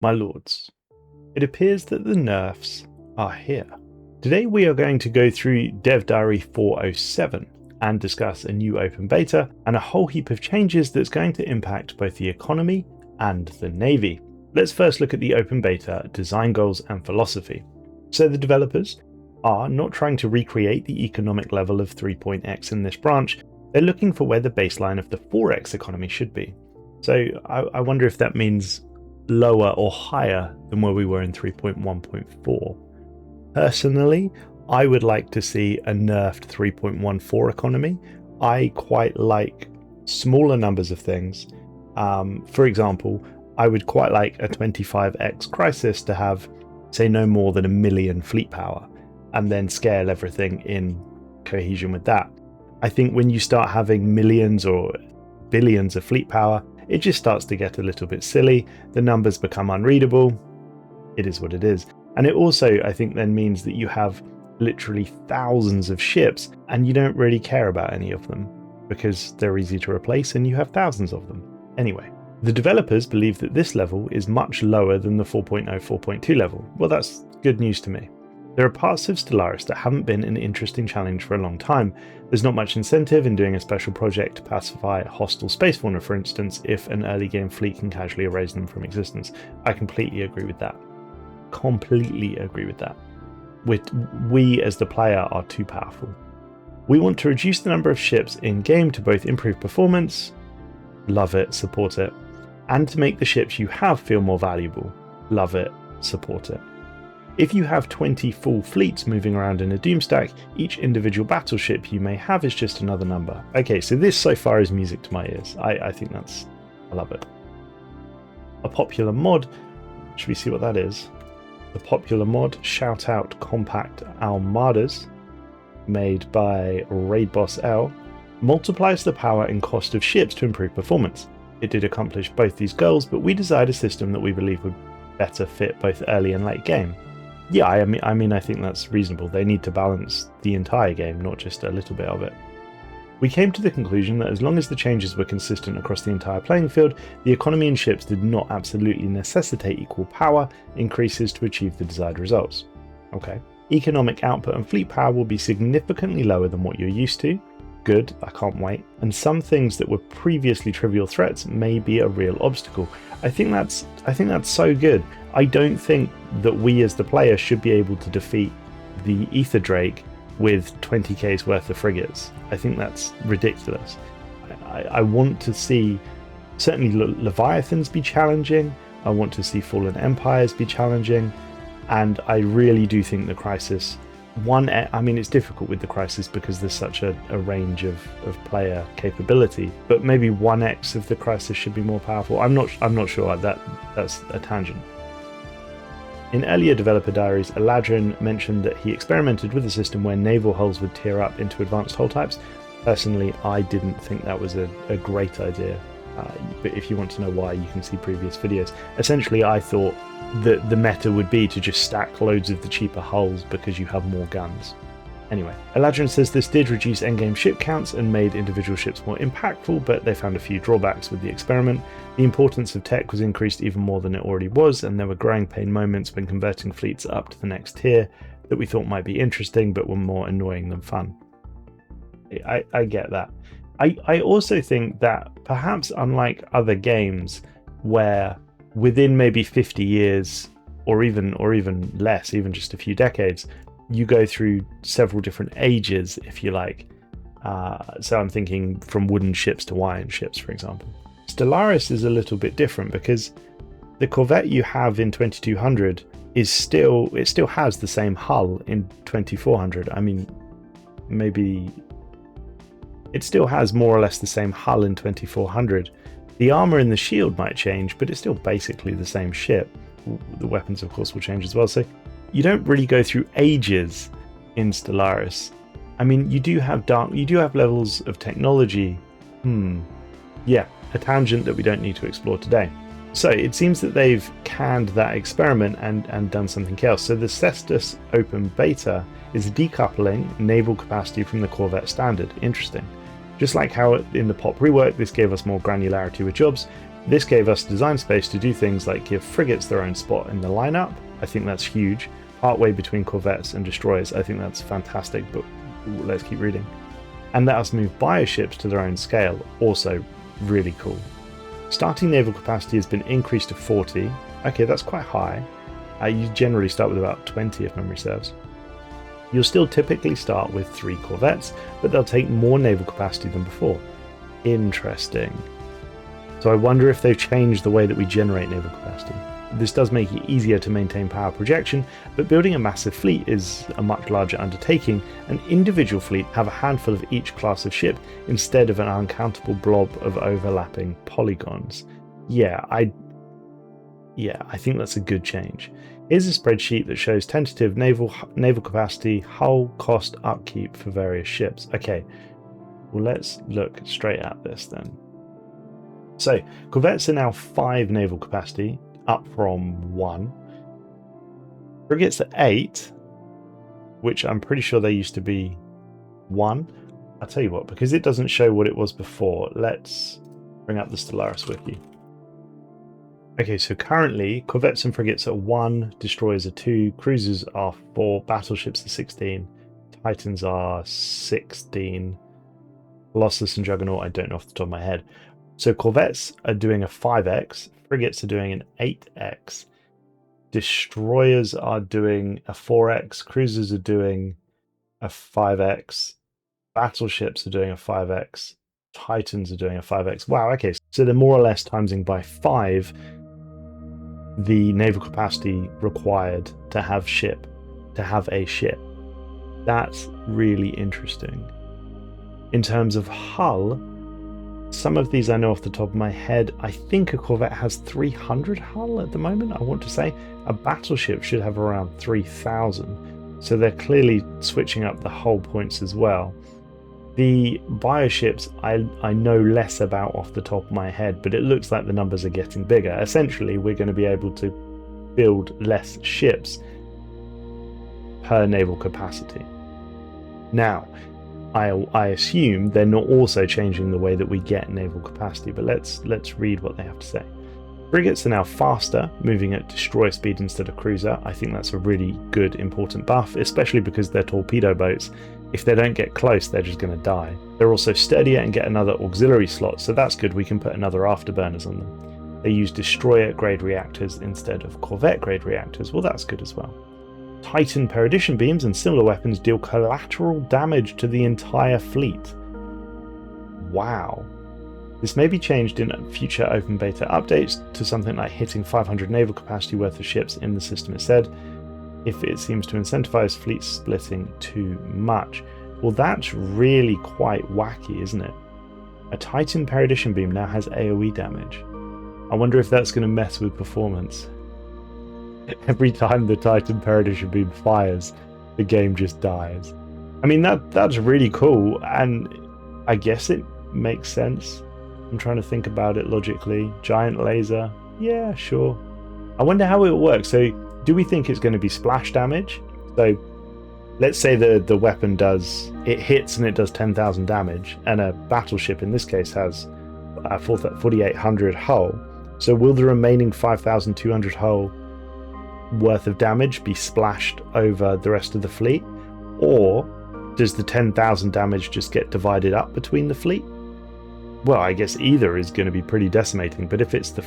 My lords, it appears that the nerfs are here. Today we are going to go through Dev Diary 407 and discuss a new open beta and a whole heap of changes that's going to impact both the economy and the Navy. Let's first look at the open beta design goals and philosophy. So the developers are not trying to recreate the economic level of 3.x in this branch, they're looking for where the baseline of the 4x economy should be. So I wonder if that means lower or higher than where we were in 3.1.4. Personally, I would like to see a nerfed 3.14 economy. I quite like smaller numbers of things. For example, I would quite like a 25x crisis to have, say, no more than 1 million fleet power, and then scale everything in cohesion with that. I think when you start having millions or billions of fleet power, it just starts to get a little bit silly. The numbers become unreadable. It is what it is. And it also, I think, then means that you have literally thousands of ships and you don't really care about any of them because they're easy to replace and you have thousands of them. Anyway, the developers believe that this level is much lower than the 4.0, 4.2 level. Well, that's good news to me. There are parts of Stellaris that haven't been an interesting challenge for a long time. There's not much incentive in doing a special project to pacify hostile space fauna, for instance, if an early game fleet can casually erase them from existence. I completely agree with that. Completely agree with that. We as the player are too powerful. We want to reduce the number of ships in game to both improve performance, love it, support it, and to make the ships you have feel more valuable, love it, support it. If you have 20 full fleets moving around in a doom stack, each individual battleship you may have is just another number. Okay, so this so far is music to my ears. I think I love it. A popular mod, should we see what that is? The popular mod, Shout Out Compact Armadas, made by Raid Boss L, multiplies the power and cost of ships to improve performance. It did accomplish both these goals, but we desired a system that we believe would better fit both early and late game. Yeah, I mean, I think that's reasonable. They need to balance the entire game, not just a little bit of it. We came to the conclusion that as long as the changes were consistent across the entire playing field, the economy and ships did not absolutely necessitate equal power increases to achieve the desired results. Okay. Economic output and fleet power will be significantly lower than what you're used to. Good, I can't wait. And some things that were previously trivial threats may be a real obstacle. I think that's so good. I don't think that we as the player should be able to defeat the Ether Drake with 20k's worth of frigates. I think that's ridiculous. I want to see certainly Leviathans be challenging. I want to see Fallen Empires be challenging. And I really do think the Crisis, it's difficult with the Crisis because there's such a range of player capability, but maybe 1x of the Crisis should be more powerful. I'm not sure. That's a tangent. In earlier developer diaries, Eladrin mentioned that he experimented with a system where naval hulls would tier up into advanced hull types. Personally, I didn't think that was a great idea, but if you want to know why, you can see previous videos. Essentially, I thought that the meta would be to just stack loads of the cheaper hulls because you have more guns. Anyway, Eladrin says this did reduce endgame ship counts and made individual ships more impactful, but they found a few drawbacks with the experiment. The importance of tech was increased even more than it already was, and there were growing pain moments when converting fleets up to the next tier that we thought might be interesting but were more annoying than fun. I get that. I also think that perhaps unlike other games where within maybe 50 years or even less, even just a few decades, you go through several different ages, if you like. So I'm thinking from wooden ships to iron ships, for example. Stellaris is a little bit different because the Corvette you have in 2200 still has the same hull in 2400. I mean, maybe it still has more or less the same hull in 2400. The armor and the shield might change, but it's still basically the same ship. The weapons, of course, will change as well. So you don't really go through ages in Stellaris. I mean, you do have levels of technology. Yeah, a tangent that we don't need to explore today. So it seems that they've canned that experiment and done something else. So the Cestus open beta is decoupling naval capacity from the Corvette standard. Interesting. Just like how in the POP rework this gave us more granularity with jobs, This gave us design space to do things like give frigates their own spot in the lineup. I think that's huge. Partway between corvettes and destroyers, I think that's fantastic, but let's keep reading. And let us move bioships to their own scale, also really cool. Starting naval capacity has been increased to 40. Okay, that's quite high. You generally start with about 20 if memory serves. You'll still typically start with 3 corvettes, but they'll take more naval capacity than before. Interesting. So I wonder if they've changed the way that we generate naval capacity. This does make it easier to maintain power projection, but building a massive fleet is a much larger undertaking. An individual fleet have a handful of each class of ship instead of an uncountable blob of overlapping polygons. Yeah, I think that's a good change. Here's a spreadsheet that shows tentative naval capacity, hull, cost, upkeep for various ships. Okay, well let's look straight at this then. So, corvettes are now 5 naval capacity, up from 1. Frigates are 8, which I'm pretty sure they used to be 1. I'll tell you what, because it doesn't show what it was before, let's bring up the Stellaris wiki. Okay, so currently, corvettes and frigates are 1, destroyers are 2, cruisers are 4, battleships are 16, titans are 16, Colossus and Juggernaut I don't know off the top of my head. So corvettes are doing a 5x, frigates are doing an 8x, destroyers are doing a 4x, cruisers are doing a 5x, battleships are doing a 5x, titans are doing a 5x. Wow, okay, so they're more or less timesing by 5 the naval capacity required to have a ship. That's really interesting. In terms of hull, some of these I know off the top of my head. I think a corvette has 300 hull at the moment, I want to say. A battleship should have around 3,000. So they're clearly switching up the hull points as well. The bioships I know less about off the top of my head, but it looks like the numbers are getting bigger. Essentially, we're going to be able to build less ships per naval capacity. Now, I assume they're not also changing the way that we get naval capacity, but let's read what they have to say. Frigates are now faster, moving at destroyer speed instead of cruiser. I think that's a really good, important buff, especially because they're torpedo boats. If they don't get close, they're just going to die. They're also sturdier and get another auxiliary slot, so that's good. We can put another afterburners on them. They use destroyer-grade reactors instead of corvette-grade reactors. Well, that's good as well. Titan peridition beams and similar weapons deal collateral damage to the entire fleet. Wow. This may be changed in future open beta updates to something like hitting 500 naval capacity worth of ships in the system, it said, if it seems to incentivize fleet splitting too much. Well, that's really quite wacky, isn't it? A Titan peridition beam now has AoE damage. I wonder if that's going to mess with performance. Every time the Titan peridition beam fires, the game just dies. I mean, that's really cool, and I guess it makes sense. I'm trying to think about it logically. Giant laser, yeah, sure. I wonder how it works. So, do we think it's going to be splash damage? So, let's say the weapon hits and it does 10,000 damage, and a battleship in this case has 4,800 hull. So, will the remaining 5,200 hull worth of damage be splashed over the rest of the fleet, or does the 10,000 damage just get divided up between the fleet? Well, I guess either is going to be pretty decimating, but if it's the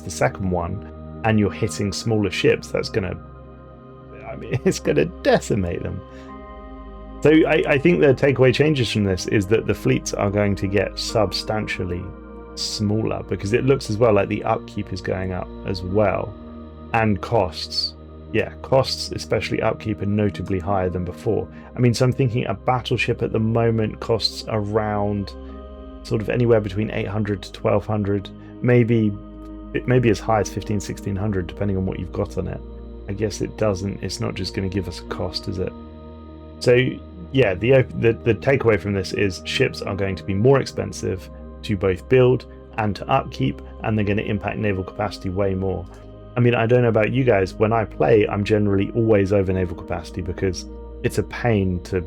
second one and you're hitting smaller ships, it's going to decimate them. So I think the takeaway changes from this is that the fleets are going to get substantially smaller, because it looks as well like the upkeep is going up as well. And costs. Yeah, costs, especially upkeep, are notably higher than before. I mean, so I'm thinking a battleship at the moment costs around sort of anywhere between 800 to 1200, maybe as high as 1600, depending on what you've got on it. I guess it's not just going to give us a cost, is it? So yeah, the takeaway from this is ships are going to be more expensive to both build and to upkeep, and they're going to impact naval capacity way more. I mean, I don't know about you guys, when I play, I'm generally always over naval capacity because it's a pain to,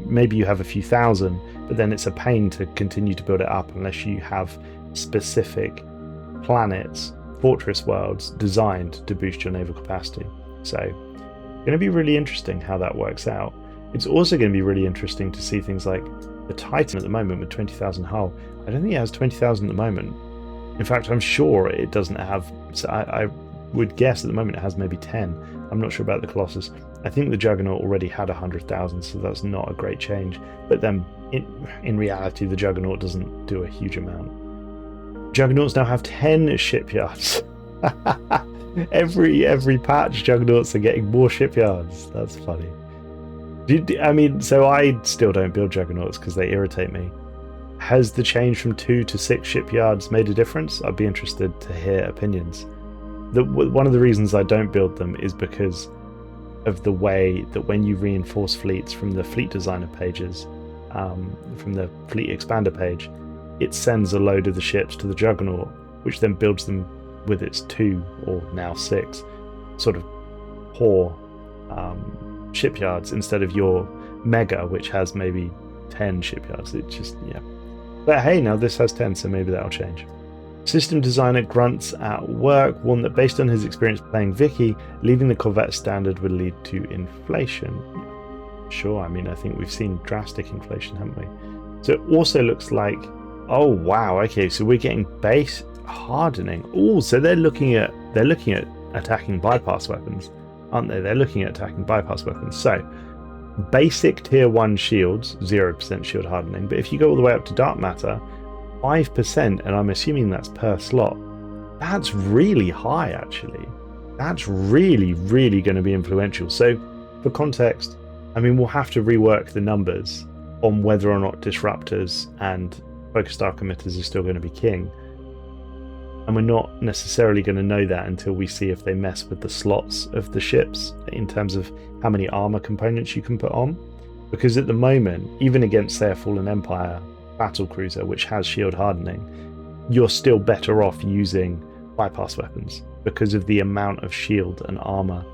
maybe you have a few thousand, but then it's a pain to continue to build it up unless you have specific planets, fortress worlds designed to boost your naval capacity. So it's going to be really interesting how that works out. It's also going to be really interesting to see things like the Titan at the moment with 20,000 hull. I don't think it has 20,000 at the moment. In fact, I'm sure it doesn't have, so I would guess at the moment it has maybe 10. I'm not sure about the Colossus. I think the Juggernaut already had 100,000, so that's not a great change. But then in reality, the Juggernaut doesn't do a huge amount. Juggernauts now have 10 shipyards. every patch, Juggernauts are getting more shipyards. That's funny. I mean, so I still don't build Juggernauts because they irritate me. Has the change from 2 to 6 shipyards made a difference? I'd be interested to hear opinions. One of the reasons I don't build them is because of the way that when you reinforce fleets from the fleet designer pages, from the fleet expander page, it sends a load of the ships to the Juggernaut, which then builds them with its 2 or now 6 sort of poor shipyards instead of your Mega, which has maybe 10 shipyards. It just, yeah. But hey, now this has 10, so maybe that'll change. System designer Grunts at Work warned that based on his experience playing Vicky, leaving the Corvette standard would lead to inflation. Sure, I mean, I think we've seen drastic inflation, haven't we? So it also looks like, oh wow, okay, so we're getting base hardening. Oh, so they're looking at attacking bypass weapons, aren't they? They're looking at attacking bypass weapons. So basic tier 1 shields, 0% shield hardening, but if you go all the way up to dark matter, 5%, and I'm assuming that's per slot. That's really high, actually. That's really, really going to be influential. So, for context, I mean, we'll have to rework the numbers on whether or not disruptors and focused arc emitters are still going to be king. And we're not necessarily going to know that until we see if they mess with the slots of the ships in terms of how many armor components you can put on. Because at the moment, even against, say, a Fallen Empire battlecruiser, which has shield hardening, you're still better off using bypass weapons because of the amount of shield and armor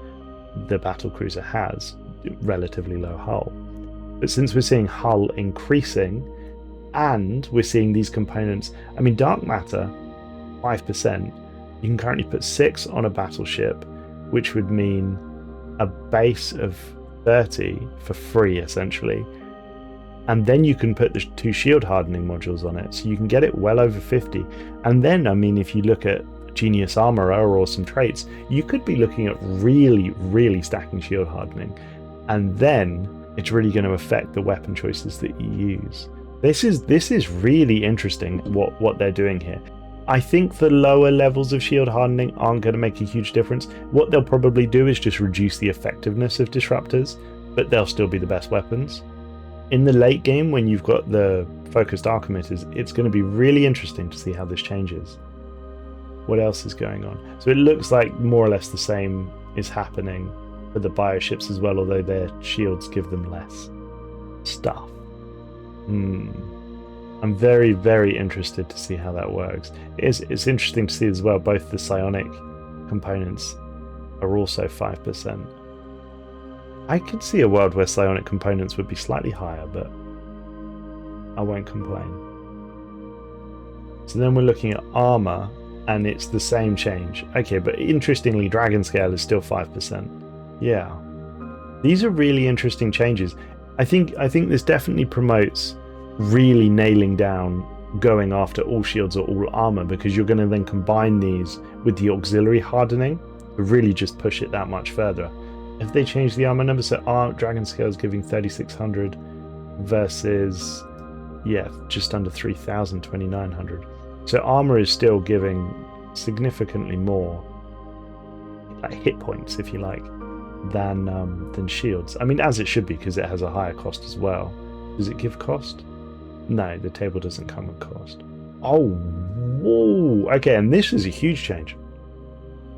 the battlecruiser has, relatively low hull. But since we're seeing hull increasing and we're seeing these components, I mean, dark matter, 5%, you can currently put 6 on a battleship, which would mean a base of 30 for free, essentially. And then you can put the 2 shield hardening modules on it, so you can get it well over 50. And then, I mean, if you look at Genius Armorer or some traits, you could be looking at really, really stacking shield hardening. And then it's really going to affect the weapon choices that you use. This is really interesting what they're doing here. I think the lower levels of shield hardening aren't going to make a huge difference. What they'll probably do is just reduce the effectiveness of disruptors, but they'll still be the best weapons. In the late game, when you've got the focused arc emitters, it's going to be really interesting to see how this changes. What else is going on? So it looks like more or less the same is happening for the bioships as well, although their shields give them less stuff. I'm very, very interested to see how that works. It's interesting to see as well, both the psionic components are also 5%. I could see a world where psionic components would be slightly higher, but I won't complain. So then we're looking at armor, and it's the same change. Okay, but interestingly, Dragon Scale is still 5%. Yeah. These are really interesting changes. I think this definitely promotes really nailing down going after all shields or all armor, because you're going to then combine these with the auxiliary hardening to really just push it that much further. If they change the armor number, so Dragon Scale is giving 3,600 versus, yeah, just under 3,000, 2,900. So armor is still giving significantly more hit points, if you like, than shields. I mean, as it should be, because it has a higher cost as well. Does it give cost? No, the table doesn't come at cost. Oh, whoa! Okay, and this is a huge change.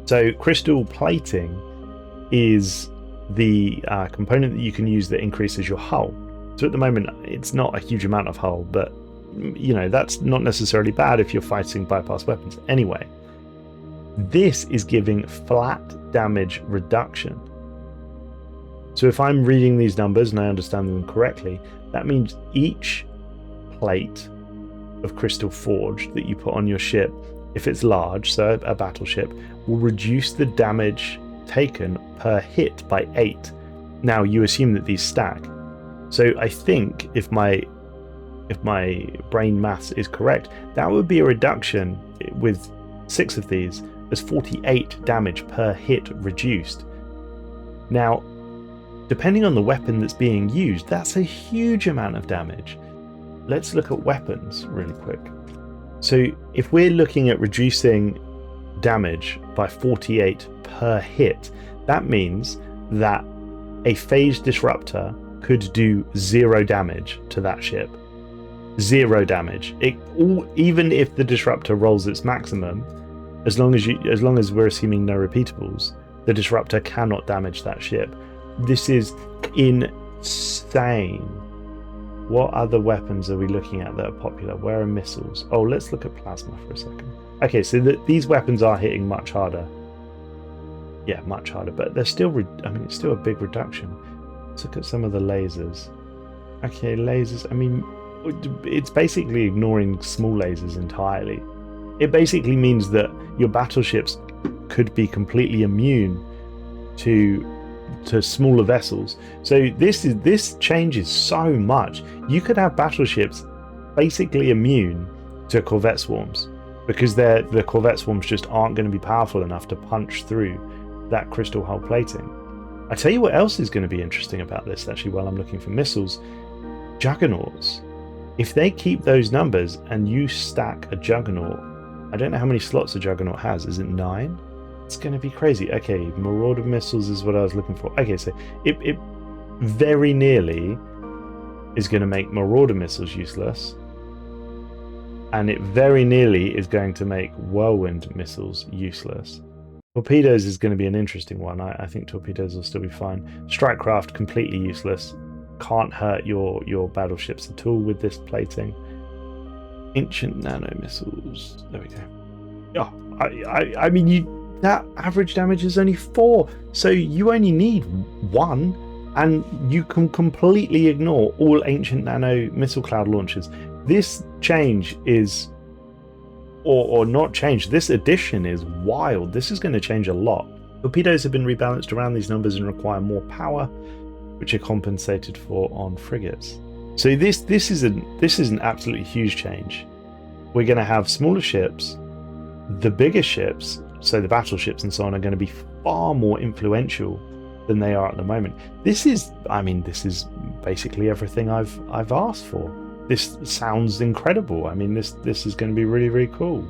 So crystal plating is the component that you can use that increases your hull. So at the moment, it's not a huge amount of hull, but you know, that's not necessarily bad if you're fighting bypass weapons. Anyway, this is giving flat damage reduction. So if I'm reading these numbers and I understand them correctly, that means each plate of crystal forge that you put on your ship if it's large, so a battleship, will reduce the damage taken per hit by 8. Now you assume that these stack. So I think if my brain maths is correct, that would be a reduction with 6 of these as 48 damage per hit reduced. Now, depending on the weapon that's being used, that's a huge amount of damage. Let's look at weapons really quick. So if we're looking at reducing damage by 48 per hit, that means that a phase disruptor could do 0 damage to that ship. 0 damage. Even if the disruptor rolls its maximum, as long as we're assuming no repeatables, the disruptor cannot damage that ship. This is insane. What other weapons are we looking at that are popular? Where are missiles? Oh, let's look at plasma for a second. Okay, so these weapons are hitting much harder. Yeah, much harder, but they're still, it's still a big reduction. Let's look at some of the lasers. Okay, lasers, it's basically ignoring small lasers entirely. It basically means that your battleships could be completely immune to smaller vessels. So this changes so much. You could have battleships basically immune to corvette swarms because the corvette swarms just aren't going to be powerful enough to punch through that crystal hull plating. I tell you what else is going to be interesting about this actually while I'm looking for missiles. Juggernauts. If they keep those numbers and you stack a Juggernaut, I don't know how many slots a Juggernaut has. Is it 9? It's going to be crazy. Okay, Marauder missiles is what I was looking for. Okay, so it very nearly is going to make Marauder missiles useless. And it very nearly is going to make Whirlwind missiles useless. Torpedoes is going to be an interesting one. I think torpedoes will still be fine. Strikecraft, completely useless. Can't hurt your battleships at all with this plating. Ancient nano missiles. There we go. Oh, that average damage is only 4, so you only need 1, and you can completely ignore all ancient nano missile cloud launchers. This change is, or not change, this addition is wild. This is going to change a lot. Torpedoes have been rebalanced around these numbers and require more power, which are compensated for on frigates. So this is an absolutely huge change. We're going to have smaller ships. The bigger ships, so the battleships and so on, are going to be far more influential than they are at the moment. This is basically everything I've asked for. This sounds incredible. This is going to be really, really cool.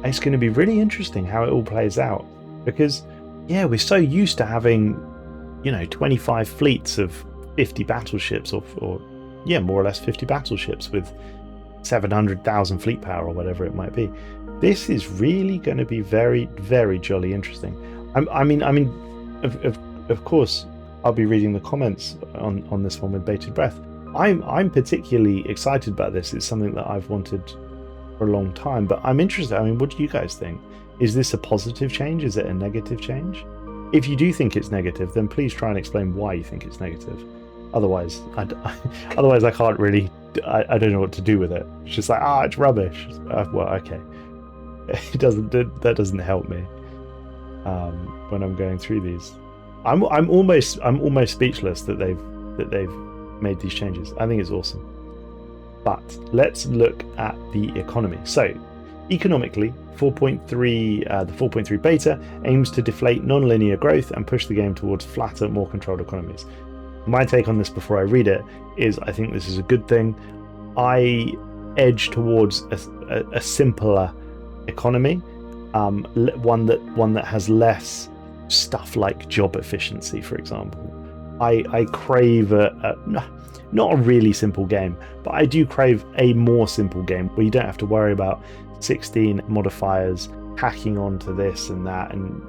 It's going to be really interesting how it all plays out, because yeah, we're so used to having 25 fleets of 50 battleships, or more or less 50 battleships with 700,000 fleet power or whatever it might be. This is really going to be very, very jolly interesting. Of course, I'll be reading the comments on this one with bated breath. I'm particularly excited about this. It's something that I've wanted for a long time, but I'm interested. What do you guys think? Is this a positive change? Is it a negative change? If you do think it's negative, then please try and explain why you think it's negative. Otherwise, I can't really. I don't know what to do with it. It's just like, it's rubbish. Well, okay. That doesn't help me when I'm going through these. I'm almost speechless that they've made these changes. I think it's awesome. But let's look at the economy. So, economically, 4.3, the 4.3 beta aims to deflate non-linear growth and push the game towards flatter, more controlled economies. My take on this before I read it is I think this is a good thing. I edge towards a simpler economy, one that has less stuff like job efficiency, for example. I crave not a really simple game, but I do crave a more simple game where you don't have to worry about 16 modifiers hacking onto this and that, and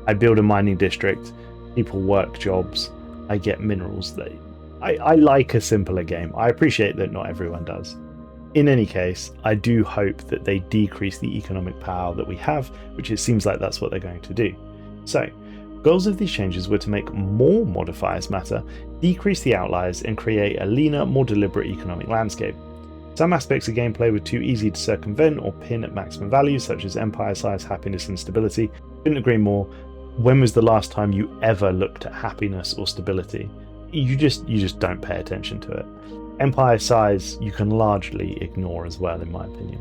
I build a mining district, people work jobs, I get minerals. I like a simpler game. I appreciate that not everyone does. In any case, I do hope that they decrease the economic power that we have, which it seems like that's what they're going to do. So, goals of these changes were to make more modifiers matter, decrease the outliers, and create a leaner, more deliberate economic landscape. Some aspects of gameplay were too easy to circumvent or pin at maximum values, such as empire size, happiness, and stability. Couldn't agree more. When was the last time you ever looked at happiness or stability? You just don't pay attention to it. Empire size you can largely ignore as well, in my opinion.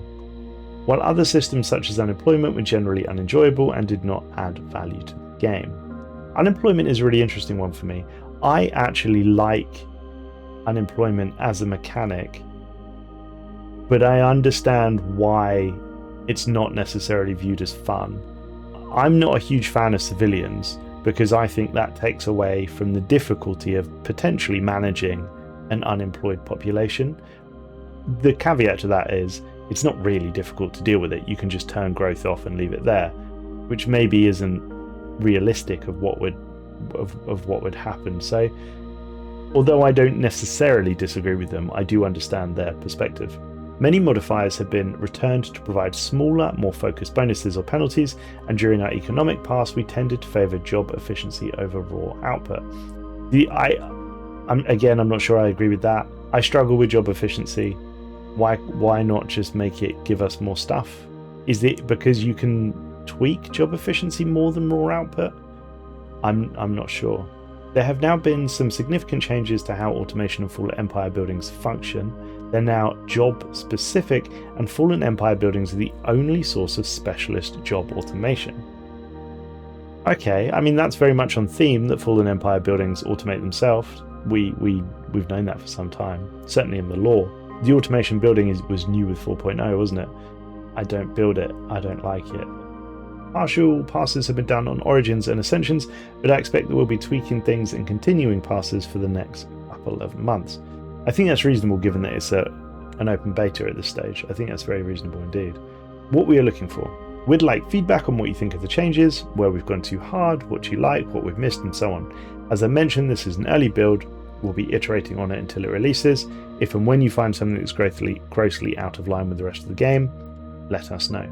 While other systems such as unemployment were generally unenjoyable and did not add value to the game. Unemployment is a really interesting one for me. I actually like unemployment as a mechanic, but I understand why it's not necessarily viewed as fun. I'm not a huge fan of civilians because I think that takes away from the difficulty of potentially managing an unemployed population. The caveat to that is it's not really difficult to deal with it. You can just turn growth off and leave it there, which maybe isn't realistic of what would happen. So although I don't necessarily disagree with them, I do understand their perspective. Many modifiers have been returned to provide smaller, more focused bonuses or penalties, and during our economic pass we tended to favour job efficiency over raw output. I'm not sure I agree with that. I struggle with job efficiency. Why not just make it give us more stuff? Is it because you can tweak job efficiency more than raw output? I'm not sure. There have now been some significant changes to how automation and Fallen Empire buildings function. They're now job specific, and Fallen Empire buildings are the only source of specialist job automation. Okay, I mean that's very much on theme that Fallen Empire buildings automate themselves. We've known that for some time, certainly in the lore. The automation building was new with 4.0, wasn't it? I don't build it, I don't like it. Partial passes have been done on Origins and Ascensions, but I expect that we'll be tweaking things and continuing passes for the next couple of months. I think that's reasonable given that it's an open beta at this stage. I think that's very reasonable indeed. What we are looking for. We'd like feedback on what you think of the changes, where we've gone too hard, what you like, what we've missed, and so on. As I mentioned, this is an early build. We'll be iterating on it until it releases. If and when you find something that's grossly out of line with the rest of the game, let us know.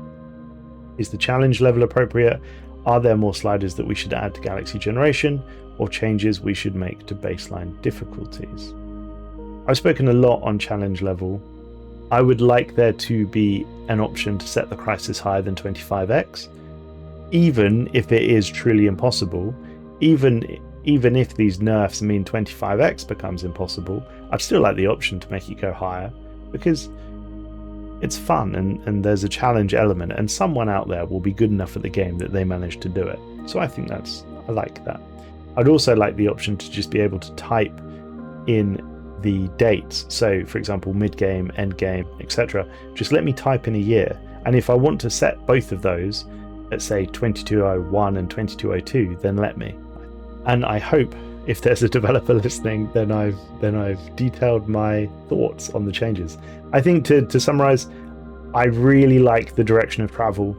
Is the challenge level appropriate? Are there more sliders that we should add to Galaxy Generation, or changes we should make to baseline difficulties? I've spoken a lot on challenge level. I would like there to be an option to set the crisis higher than 25x, even if it is truly impossible. Even if these nerfs mean 25x becomes impossible, I'd still like the option to make it go higher, because it's fun and there's a challenge element, and someone out there will be good enough at the game that they manage to do it. So I think I like that. I'd also like the option to just be able to type in the dates. So for example, mid-game, end-game, etc. Just let me type in a year. And if I want to set both of those at say 2201 and 2202, then let me. And I hope if there's a developer listening, then I've detailed my thoughts on the changes. I think to summarize, I really like the direction of travel.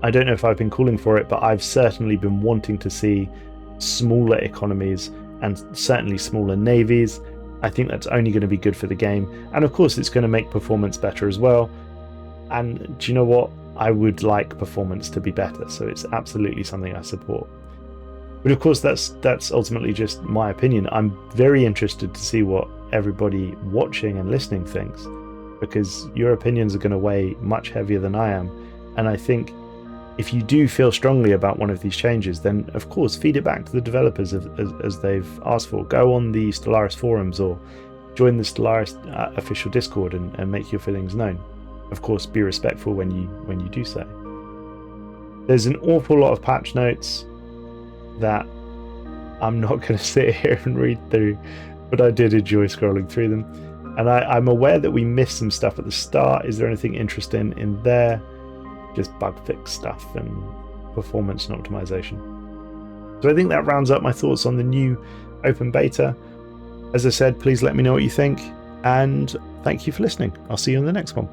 I don't know if I've been calling for it, but I've certainly been wanting to see smaller economies and certainly smaller navies. I think that's only going to be good for the game. And of course, it's going to make performance better as well. And do you know what? I would like performance to be better. So it's absolutely something I support. But of course, that's ultimately just my opinion. I'm very interested to see what everybody watching and listening thinks, because your opinions are going to weigh much heavier than I am. And I think if you do feel strongly about one of these changes, then of course feed it back to the developers as they've asked for. Go on the Stellaris forums or join the Stellaris official Discord and make your feelings known. Of course, be respectful when you do so. There's an awful lot of patch notes that I'm not going to sit here and read through, but I did enjoy scrolling through them. And I'm aware that we missed some stuff at the start. Is there anything interesting in there? Just bug fix stuff and performance and optimization. So I think that rounds up my thoughts on the new open beta. As I said, please let me know what you think, and thank you for listening. I'll see you in the next one.